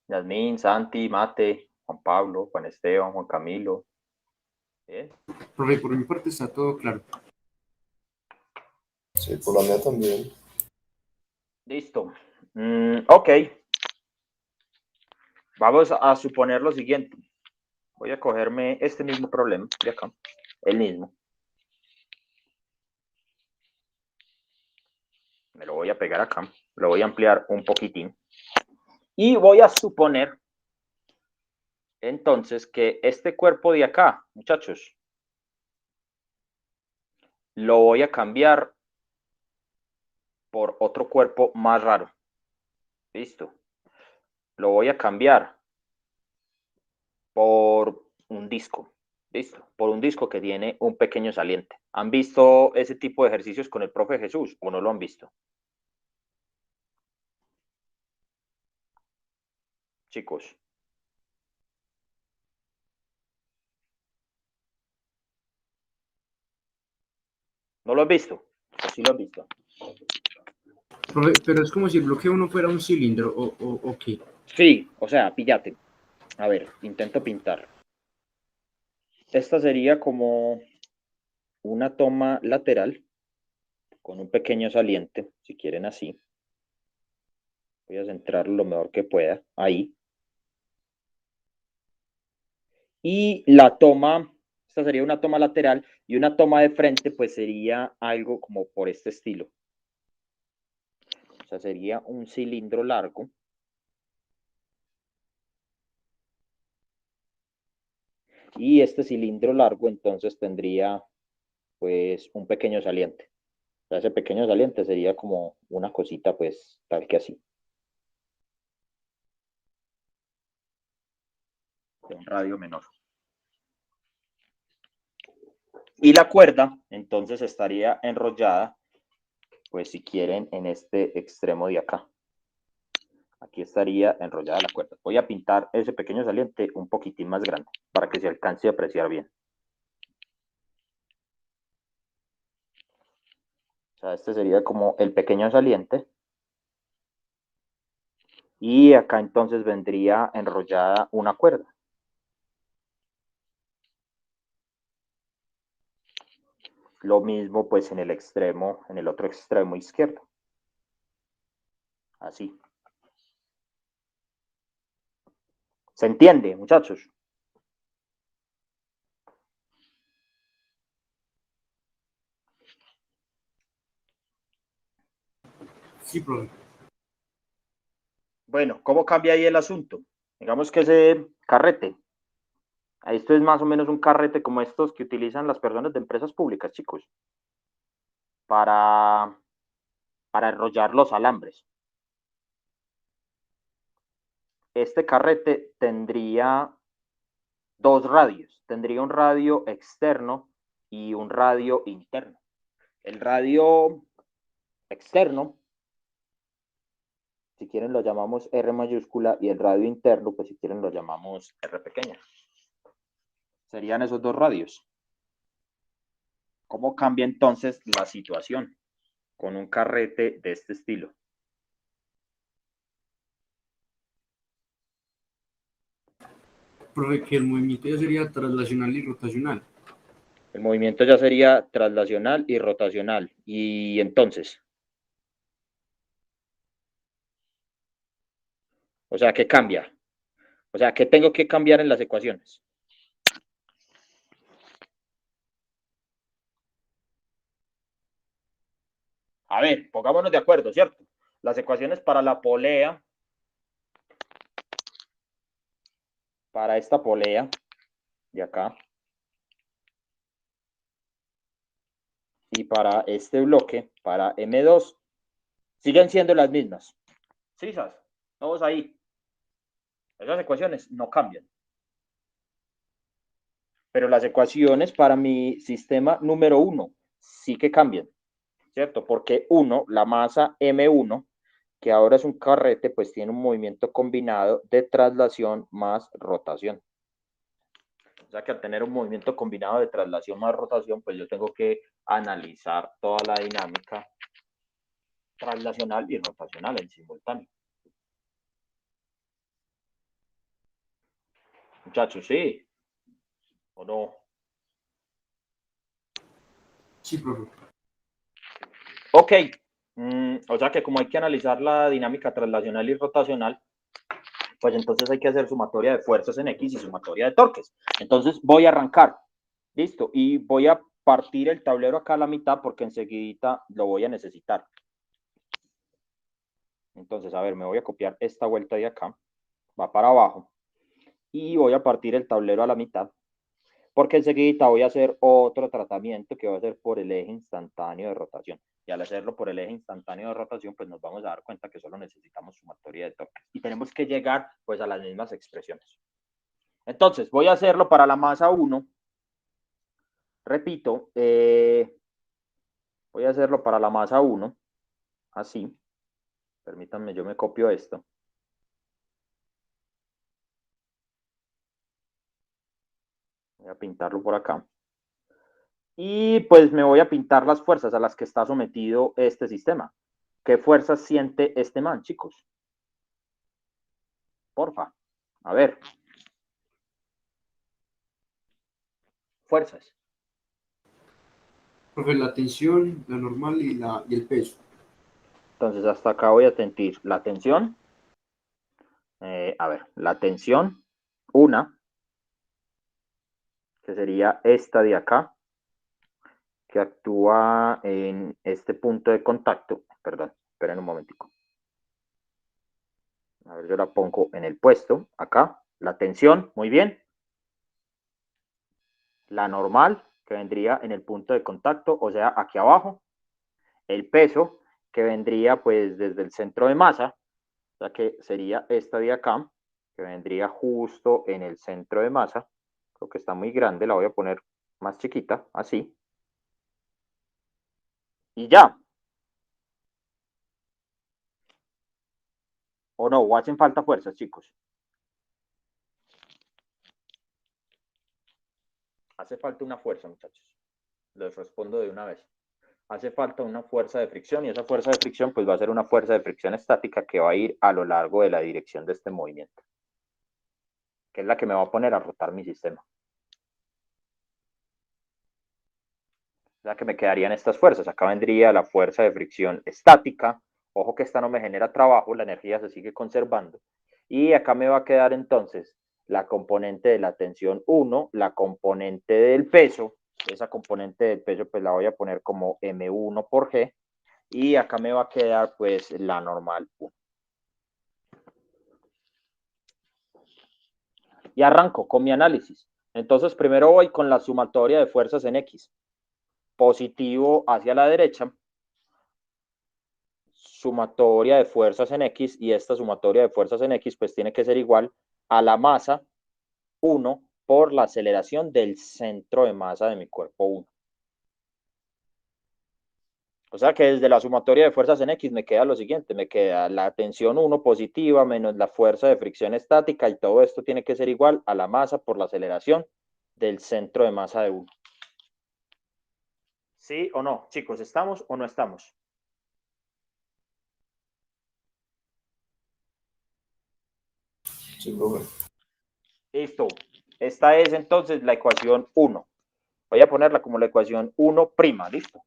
S1: Yasmín, Santi, Mate, Juan Pablo, Juan Esteban, Juan Camilo. Bien.
S2: Profe, por mi parte está todo claro.
S4: Sí, por la mía también.
S1: Listo. Ok. Vamos a suponer lo siguiente. Voy a cogerme este mismo problema de acá. El mismo. Me lo voy a pegar acá. Lo voy a ampliar un poquitín. Y voy a suponer entonces que este cuerpo de acá, muchachos, lo voy a cambiar por otro cuerpo más raro. Listo. Lo voy a cambiar por un disco. Listo, por un disco que tiene un pequeño saliente. ¿Han visto ese tipo de ejercicios con el profe Jesús o no lo han visto? Chicos. ¿No lo has visto? ¿O sí lo has visto?
S2: Profe, pero es como si el bloque 1 fuera un cilindro, o qué.
S1: Sí, o sea, píllate. A ver, intento pintar. Esta sería como una toma lateral con un pequeño saliente, si quieren así. Voy a centrarlo lo mejor que pueda, ahí. Y la toma, esta sería una toma lateral, y una toma de frente, pues sería algo como por este estilo. O sea, sería un cilindro largo. Y este cilindro largo entonces tendría pues un pequeño saliente. O sea, ese pequeño saliente sería como una cosita pues tal que así. De un radio menor. Y la cuerda entonces estaría enrollada pues si quieren en este extremo de acá. Aquí estaría enrollada la cuerda. Voy a pintar ese pequeño saliente un poquitín más grande para que se alcance a apreciar bien. O sea, este sería como el pequeño saliente. Y acá entonces vendría enrollada una cuerda. Lo mismo pues en el extremo, en el otro extremo izquierdo. Así. ¿Se entiende, muchachos?
S2: Sí, profe.
S1: Bueno, ¿cómo cambia ahí el asunto? Digamos que ese carrete, esto es más o menos un carrete como estos que utilizan las personas de empresas públicas, chicos, para, para enrollar los alambres. Este carrete tendría dos radios, tendría un radio externo y un radio interno. El radio externo, si quieren lo llamamos R mayúscula, y el radio interno, pues si quieren lo llamamos R pequeña. Serían esos dos radios. ¿Cómo cambia entonces la situación con un carrete de este estilo?
S2: Profe, que el movimiento ya sería traslacional y rotacional.
S1: El movimiento ya sería traslacional y rotacional. Y entonces, o sea, ¿qué cambia? O sea, ¿qué tengo que cambiar en las ecuaciones? A ver, pongámonos de acuerdo, ¿cierto? Las ecuaciones para la polea, para esta polea de acá, y para este bloque, para M2, siguen siendo las mismas. ¿Sí, ¿sabes? Todos ahí. Esas ecuaciones no cambian. Pero las ecuaciones para mi sistema número 1 sí que cambian, ¿cierto? Porque 1, la masa M1, que ahora es un carrete, pues tiene un movimiento combinado de traslación más rotación. O sea que al tener un movimiento combinado de traslación más rotación, pues yo tengo que analizar toda la dinámica traslacional y rotacional en simultáneo. Muchachos, ¿sí o no?
S2: Sí, profe.
S1: Ok. O sea que como hay que analizar la dinámica traslacional y rotacional, pues entonces hay que hacer sumatoria de fuerzas en X y sumatoria de torques. Entonces voy a arrancar. Listo. Y voy a partir el tablero acá a la mitad porque enseguida lo voy a necesitar. Entonces, a ver, me voy a copiar esta vuelta de acá. Va para abajo. Y voy a partir el tablero a la mitad. Porque enseguida voy a hacer otro tratamiento que va a ser por el eje instantáneo de rotación. Y al hacerlo por el eje instantáneo de rotación, pues nos vamos a dar cuenta que solo necesitamos sumatoria de torques. Y tenemos que llegar pues a las mismas expresiones. Entonces, voy a hacerlo para la masa 1 repito, voy a hacerlo para la masa 1, así. Permítanme, yo me copio esto. Voy a pintarlo por acá. Y pues me voy a pintar las fuerzas a las que está sometido este sistema. ¿Qué fuerzas siente este man, chicos? Porfa. A ver. Fuerzas.
S2: Profe, la tensión, la normal y el peso.
S1: Entonces hasta acá voy a sentir la tensión. A ver, la tensión, una, que sería esta de acá, que actúa en este punto de contacto. Perdón, esperen un momentico. A ver, yo la pongo en el puesto, acá. La tensión, muy bien. La normal, que vendría en el punto de contacto, o sea, aquí abajo. El peso, que vendría pues desde el centro de masa, o sea que sería esta de acá, que vendría justo en el centro de masa. Creo que está muy grande, la voy a poner más chiquita, así. Y ya. ¿O no? ¿O hacen falta fuerzas, chicos? Hace falta una fuerza, muchachos. Les respondo de una vez. Hace falta una fuerza de fricción y esa fuerza de fricción pues va a ser una fuerza de fricción estática que va a ir a lo largo de la dirección de este movimiento, que es la que me va a poner a rotar mi sistema. O sea que me quedarían estas fuerzas. Acá vendría la fuerza de fricción estática. Ojo que esta no me genera trabajo, la energía se sigue conservando. Y acá me va a quedar entonces la componente de la tensión 1, la componente del peso. Esa componente del peso pues la voy a poner como M1 por G. Y acá me va a quedar pues la normal 1. Y arranco con mi análisis. Entonces primero voy con la sumatoria de fuerzas en X. Positivo hacia la derecha, sumatoria de fuerzas en X, y esta sumatoria de fuerzas en X pues tiene que ser igual a la masa 1 por la aceleración del centro de masa de mi cuerpo 1. O sea que desde la sumatoria de fuerzas en X me queda lo siguiente, me queda la tensión 1 positiva menos la fuerza de fricción estática, y todo esto tiene que ser igual a la masa por la aceleración del centro de masa de 1. ¿Sí o no? Chicos, ¿estamos o no estamos?
S2: Sí, profe.
S1: Listo. Esta es entonces la ecuación 1. Voy a ponerla como la ecuación 1', ¿listo?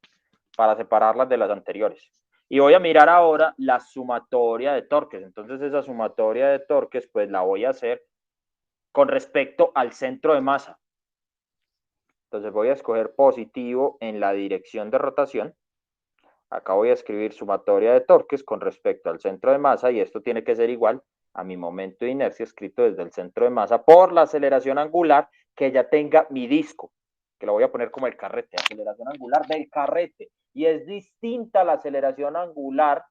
S1: Para separarlas de las anteriores. Y voy a mirar ahora la sumatoria de torques. Entonces esa sumatoria de torques pues la voy a hacer con respecto al centro de masa. Entonces voy a escoger positivo en la dirección de rotación. Acá voy a escribir sumatoria de torques con respecto al centro de masa, y esto tiene que ser igual a mi momento de inercia escrito desde el centro de masa por la aceleración angular que ya tenga mi disco, que lo voy a poner como el carrete, aceleración angular del carrete. Y es distinta a la aceleración angular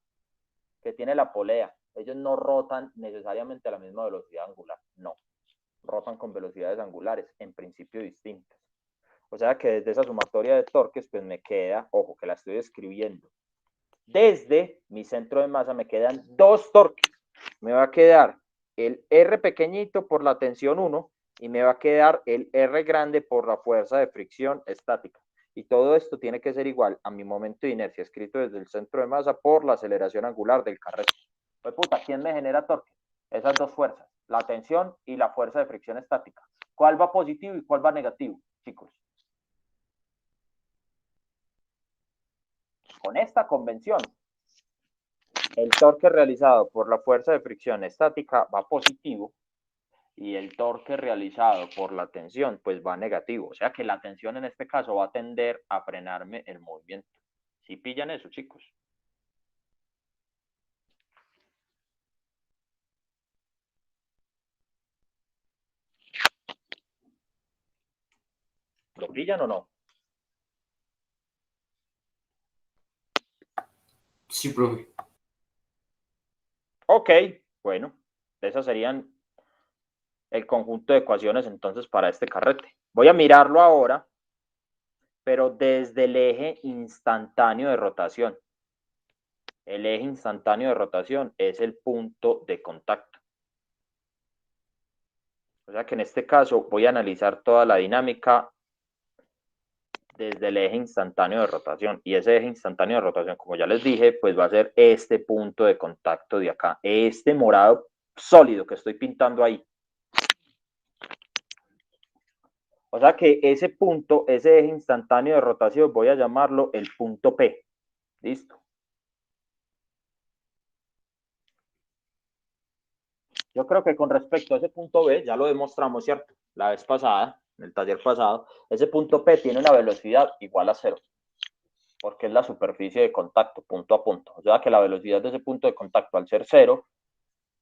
S1: que tiene la polea. Ellos no rotan necesariamente a la misma velocidad angular, no. Rotan con velocidades angulares, en principio distintas. O sea que desde esa sumatoria de torques, pues me queda, ojo, que la estoy escribiendo. Desde mi centro de masa me quedan dos torques. Me va a quedar el R pequeñito por la tensión 1 y me va a quedar el R grande por la fuerza de fricción estática. Y todo esto tiene que ser igual a mi momento de inercia escrito desde el centro de masa por la aceleración angular del carrete. Pues puta, ¿quién me genera torque? Esas dos fuerzas, la tensión y la fuerza de fricción estática. ¿Cuál va positivo y cuál va negativo, chicos? Con esta convención, el torque realizado por la fuerza de fricción estática va positivo y el torque realizado por la tensión pues va negativo. O sea que la tensión en este caso va a tender a frenarme el movimiento. ¿Sí pillan eso, chicos? ¿Lo pillan o no?
S2: Sí, profe.
S1: Ok, bueno, esas serían el conjunto de ecuaciones entonces para este carrete. Voy a mirarlo ahora pero desde el eje instantáneo de rotación. El eje instantáneo de rotación es el punto de contacto. O sea que en este caso voy a analizar toda la dinámica desde el eje instantáneo de rotación. Y ese eje instantáneo de rotación, como ya les dije, pues va a ser este punto de contacto de acá. Este morado sólido que estoy pintando ahí. O sea que ese punto, ese eje instantáneo de rotación, voy a llamarlo el punto P. ¿Listo? Yo creo que con respecto a ese punto B, ya lo demostramos, ¿cierto? La vez pasada, en el taller pasado, ese punto P tiene una velocidad igual a 0, porque es la superficie de contacto, punto a punto. O sea que la velocidad de ese punto de contacto, al ser 0,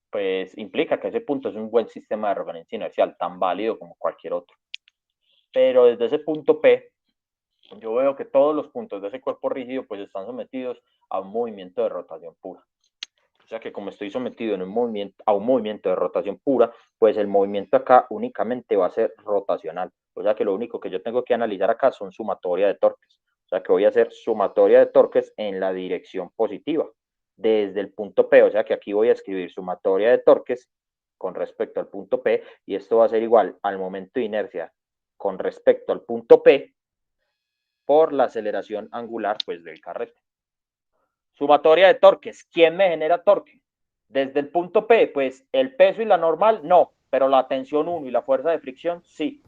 S1: pues implica que ese punto es un buen sistema de referencia inercial, tan válido como cualquier otro. Pero desde ese punto P, yo veo que todos los puntos de ese cuerpo rígido pues están sometidos a un movimiento de rotación pura. O sea que como estoy sometido a un movimiento de rotación pura, pues el movimiento acá únicamente va a ser rotacional. O sea que lo único que yo tengo que analizar acá son sumatoria de torques. O sea que voy a hacer sumatoria de torques en la dirección positiva, desde el punto P. O sea que aquí voy a escribir sumatoria de torques con respecto al punto P, y esto va a ser igual al momento de inercia con respecto al punto P por la aceleración angular pues del carrete. Sumatoria de torques. ¿Quién me genera torque? Desde el punto P, pues el peso y la normal, no, pero la tensión 1 y la fuerza de fricción, sí.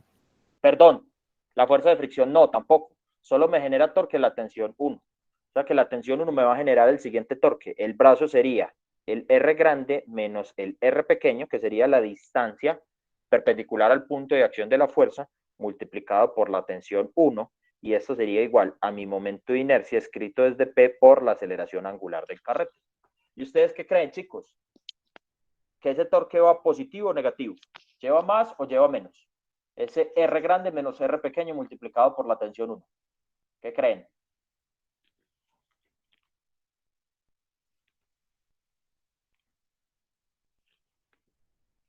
S1: Perdón, la fuerza de fricción no, tampoco. Solo me genera torque la tensión 1. O sea que la tensión 1 me va a generar el siguiente torque. El brazo sería el R grande menos el R pequeño, que sería la distancia perpendicular al punto de acción de la fuerza, multiplicado por la tensión 1, y esto sería igual a mi momento de inercia escrito desde P por la aceleración angular del carrete. ¿Y ustedes qué creen, chicos? ¿Que ese torque va positivo o negativo? ¿Lleva más o lleva menos? Ese R grande menos R pequeño multiplicado por la tensión 1. ¿Qué creen?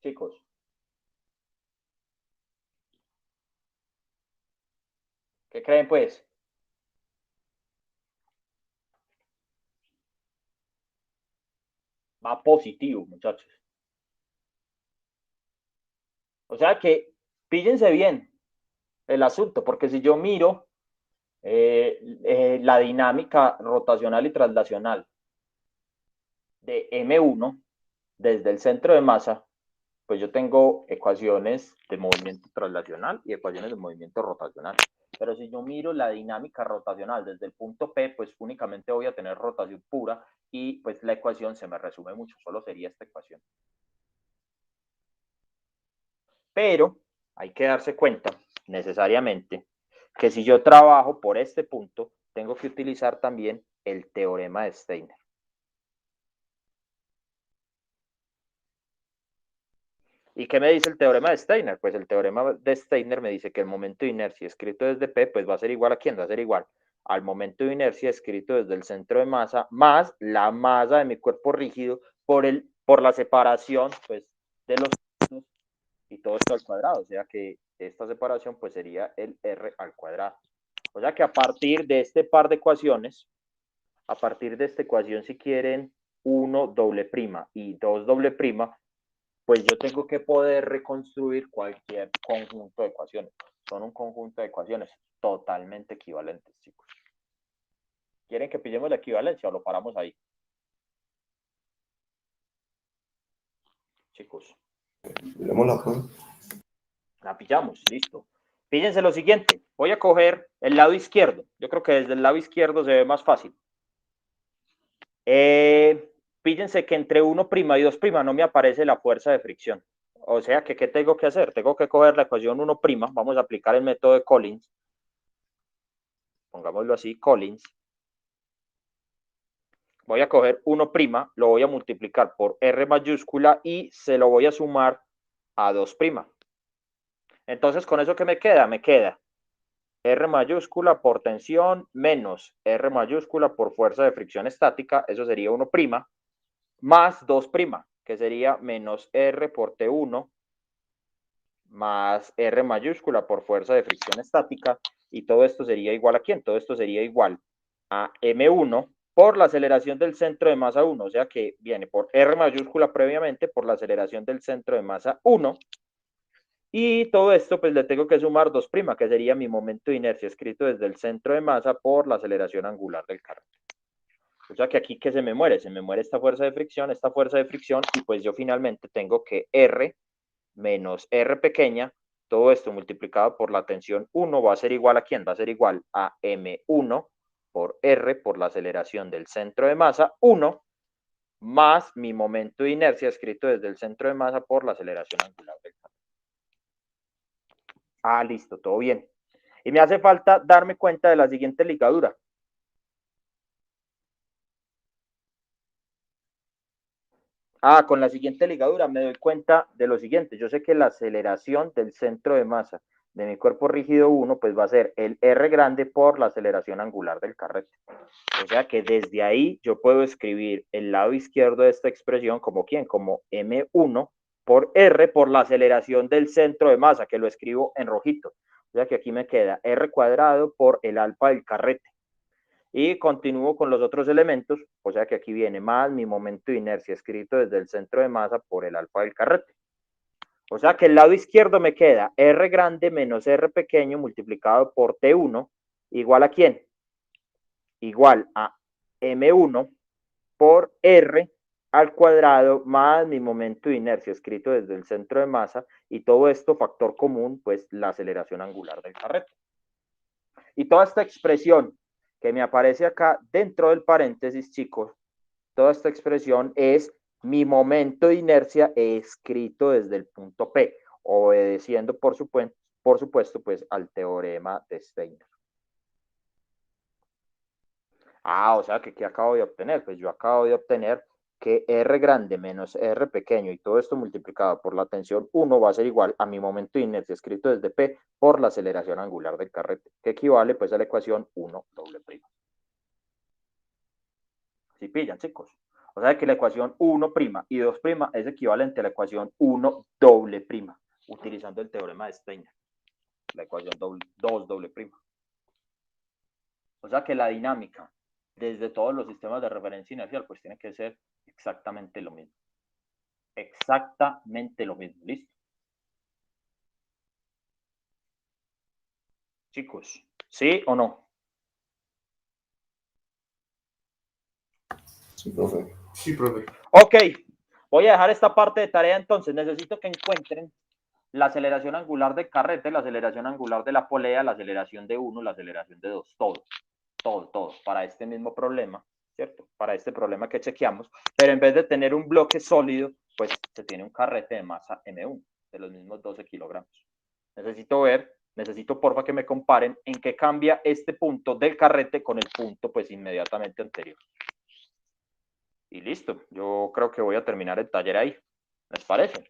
S1: Chicos. ¿Qué creen, pues? Va positivo, muchachos. O sea que píllense bien el asunto, porque si yo miro la dinámica rotacional y traslacional de M1 desde el centro de masa, pues yo tengo ecuaciones de movimiento traslacional y ecuaciones de movimiento rotacional. Pero si yo miro la dinámica rotacional desde el punto P, pues únicamente voy a tener rotación pura y pues la ecuación se me resume mucho, solo sería esta ecuación. Pero hay que darse cuenta necesariamente que si yo trabajo por este punto, tengo que utilizar también el teorema de Steiner. ¿Y qué me dice el teorema de Steiner? Pues el teorema de Steiner me dice que el momento de inercia escrito desde P, pues va a ser igual a ¿quién? Va a ser igual al momento de inercia escrito desde el centro de masa más la masa de mi cuerpo rígido por la separación pues, de los y todo esto al cuadrado. O sea que esta separación pues sería el R al cuadrado. O sea que a partir de este par de ecuaciones, a partir de esta ecuación, si quieren 1 doble prima y 2 doble prima, pues yo tengo que poder reconstruir cualquier conjunto de ecuaciones. Son un conjunto de ecuaciones totalmente equivalentes, chicos. ¿Quieren que pillemos la equivalencia o lo paramos ahí? Chicos. La pillamos, listo. Fíjense lo siguiente, voy a coger el lado izquierdo. Yo creo que desde el lado izquierdo se ve más fácil. Fíjense que entre 1' y 2' no me aparece la fuerza de fricción. O sea que, ¿qué tengo que hacer? Tengo que coger la ecuación 1', vamos a aplicar el método de Collins. Pongámoslo así, Collins. Voy a coger 1', lo voy a multiplicar por R mayúscula y se lo voy a sumar a 2'. Entonces, ¿con eso qué me queda? Me queda R mayúscula por tensión menos R mayúscula por fuerza de fricción estática, eso sería 1', más 2', que sería menos R por T1 más R mayúscula por fuerza de fricción estática, y todo esto sería igual a ¿quién? Todo esto sería igual a M1 por la aceleración del centro de masa 1, o sea que viene por R mayúscula previamente por la aceleración del centro de masa 1, y todo esto pues le tengo que sumar 2', que sería mi momento de inercia escrito desde el centro de masa por la aceleración angular del carro. O sea que aquí que se me muere esta fuerza de fricción, y pues yo finalmente tengo que R menos R pequeña, todo esto multiplicado por la tensión 1 va a ser igual a ¿quién? Va a ser igual a M1 por R por la aceleración del centro de masa 1 más mi momento de inercia escrito desde el centro de masa por la aceleración angular del carro. Ah, listo, todo bien. Y me hace falta darme cuenta de la siguiente ligadura. Ah, con la siguiente ligadura me doy cuenta de lo siguiente. Yo sé que la aceleración del centro de masa de mi cuerpo rígido 1 pues va a ser el R grande por la aceleración angular del carrete. O sea que desde ahí yo puedo escribir el lado izquierdo de esta expresión como ¿quién? Como M1 por R por la aceleración del centro de masa, que lo escribo en rojito. O sea que aquí me queda R cuadrado por el alfa del carrete. Y continúo con los otros elementos, o sea que aquí viene más mi momento de inercia escrito desde el centro de masa por el alfa del carrete. O sea que el lado izquierdo me queda R grande menos R pequeño multiplicado por T1 igual a ¿quién? Igual a M1 por R al cuadrado más mi momento de inercia escrito desde el centro de masa, y todo esto factor común, pues la aceleración angular del carrete. Y toda esta expresión que me aparece acá dentro del paréntesis, chicos, toda esta expresión es mi momento de inercia escrito desde el punto P, obedeciendo por supuesto pues al teorema de Steiner. Ah, o sea que ¿qué acabo de obtener? Pues yo acabo de obtener que R grande menos R pequeño y todo esto multiplicado por la tensión 1 va a ser igual a mi momento de inercia escrito desde P por la aceleración angular del carrete, que equivale pues a la ecuación 1 doble prima. ¿Sí pillan, chicos? O sea que la ecuación 1' y 2' es equivalente a la ecuación 1 doble prima, utilizando el teorema de Steiner, la ecuación 2 doble prima. O sea que la dinámica desde todos los sistemas de referencia inercial pues tiene que ser exactamente lo mismo. Exactamente lo mismo, ¿listo? Chicos, ¿sí o no?
S2: Sí, profe. Sí, profe.
S1: Ok, voy a dejar esta parte de tarea entonces. Necesito que encuentren la aceleración angular del carrete, la aceleración angular de la polea, la aceleración de 1, la aceleración de 2, todo, para este mismo problema, ¿cierto? Para este problema que chequeamos, pero en vez de tener un bloque sólido, pues se tiene un carrete de masa M1, de los mismos 12 kilogramos. Necesito porfa que me comparen en qué cambia este punto del carrete con el punto pues inmediatamente anterior. Y listo, yo creo que voy a terminar el taller ahí. ¿Les parece?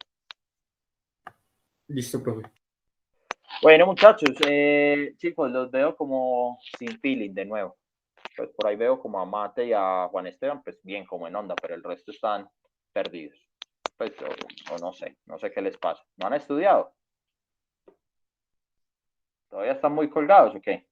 S2: Listo, profe.
S1: Bueno, muchachos, chicos, los veo como sin feeling de nuevo. Pues por ahí veo como a Mate y a Juan Esteban, pues bien, como en onda, pero el resto están perdidos. Pues o no sé qué les pasa. ¿No han estudiado? ¿Todavía están muy colgados o qué?